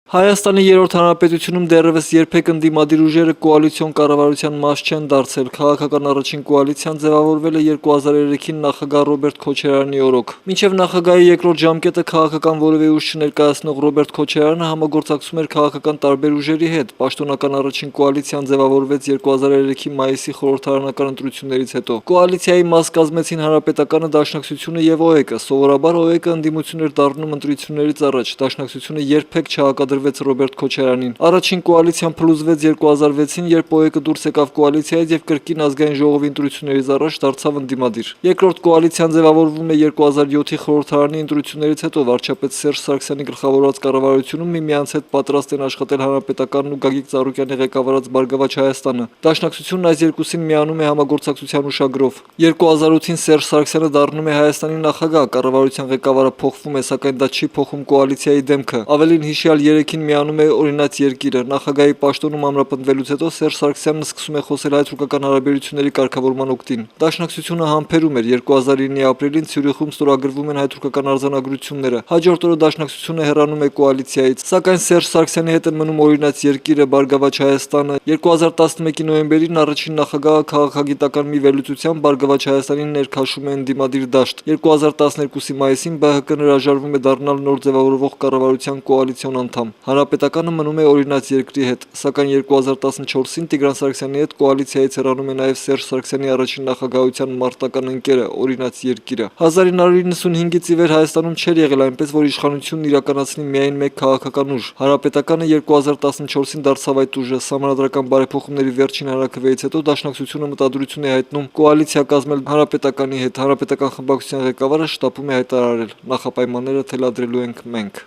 Հայաստանի երրորդ հանրապետությունում դեռևս երբեք ընդդիմադիր ուժերը կոալիցիոն կառավարության մաս չեն դարձել։ Քաղաքական առաջին կոալիցիան ձևավորվել է 2003-ին նախագահ Ռոբերտ Քոչարյանի օրոք։ Մինչև նախագահի երկրորդ ժամկետը քաղաքական որևէ ուժ չներկայացնող Ռոբերտ Քոչարյանը համագործակցում էր քաղաքական տարբեր ուժերի հետ։ Պաշտոնական առաջին կոալիցիան ձևավորվեց 2003-ի մայիսի խորհրդարանական ընտրություններից հետո։ Կոալիցիայի մաս կազմեցին Հանրապետականը, Դաշնակցությունը եւ ՕԵԿ-ը։ Սովորաբար ՕԵԿ-ը ընդդիմություն էր դառնում ընտրություններից առաջ։ Դաշնակցությունը երբեք չհակադրվեց Ռոբերտ Քոչարյանին։ Առաջին կոալիցիան փլուզվեց 2006-ին, երբ ՕԵԿ-ը դուրս եկավ կոալիցիայից եւ կրկին ազգային ժողովի ընտրություններից առաջ դարձավ ընդդիմադիր։ Երկրորդ կոալիցիան ձևավորվում է 2007-ի խորհրդարանի ընտրություններից հետո։ Վարչապետ Սերժ Սարգսյանի գլխավորած կառավարությունում միմյանց հետ պատրաստ են աշխատել Հանրապետականն ու Գագիկ Ծառուկյանի ղեկավարած Բարգավաճ Հայաստանը։ Դաշնակցությունն այս երկուսին միանում է համագործակցության ուշագրով։ 2008-ին Սերժ Սարգսյանը դառնում է Հայաստանի նախագահ, կառավարության ղեկավարը փոխվում է, սակայն դա չի փոխում կոալիցիայի դեմքը։ Ավելին հիշյալ 3-ին միանում է օրինաց երկիրը։ Նախագահի պաշտոնում ամրապնդվելուց հետո Սերժ Սարգսյանն սկսում է խոսել հայ-թուրքական հարաբերությունների կարգավորման օգտին։ Դաշնակցությունը համբերում էր։ 2009-ի ապրիլին Ցյուրիխում ստորագրվում են հայ-թուրքական արձանագրությունները։ Հաջորդ օրը Դաշնակցությունը հեռանում է կոալիցիայից, սակայն Սերժ Սարգսյանի հետ են մնում օրինաց երկիրը, Բարգավաճ Հայաստանը։ 2011-ի նոյեմբերին առաջին նախագահը քաղաքագիտական մի վերլուծությամբ Բարգավաճ Հայաստանին ներքաշում է ընդդիմադիր դաշտ։ 2012-ի մայիսին ԲՀԿ-ն հրաժարվում է դառնալ նոր ձևավորվող կառավարության կոալիցիոն անդամ։ Հանրապետականը մնում է օրինաց երկրի հետ, սակայն 2014-ին Տիգրան Սարգսյանի հետ կոալիցիայից հեռանում է նաև Սերժ Սարգսյանի առաջին նախագահության մարտական ընկերը, օրինաց երկիրը։ 1995-ից ի վեր Հայաստանում չէր եղել այնպես, որ իշխանությունն իրականացնի միայն մեկ քաղաքական ուժ։ Հանրապետականը 2014-ին դարձավ այդ ուժը։ Սահմանադրական բարեփոխումների վերջին հանրաքվեից հետո Դաշնակցությունը մտադրություն է հայտնում կոալիցիա կազմել Հանրապետականի հետ։ Հանրապետական խմբակցության ղեկավարը շտապում է հայտարարել. նախապայմանները թելադրելու ենք մենք։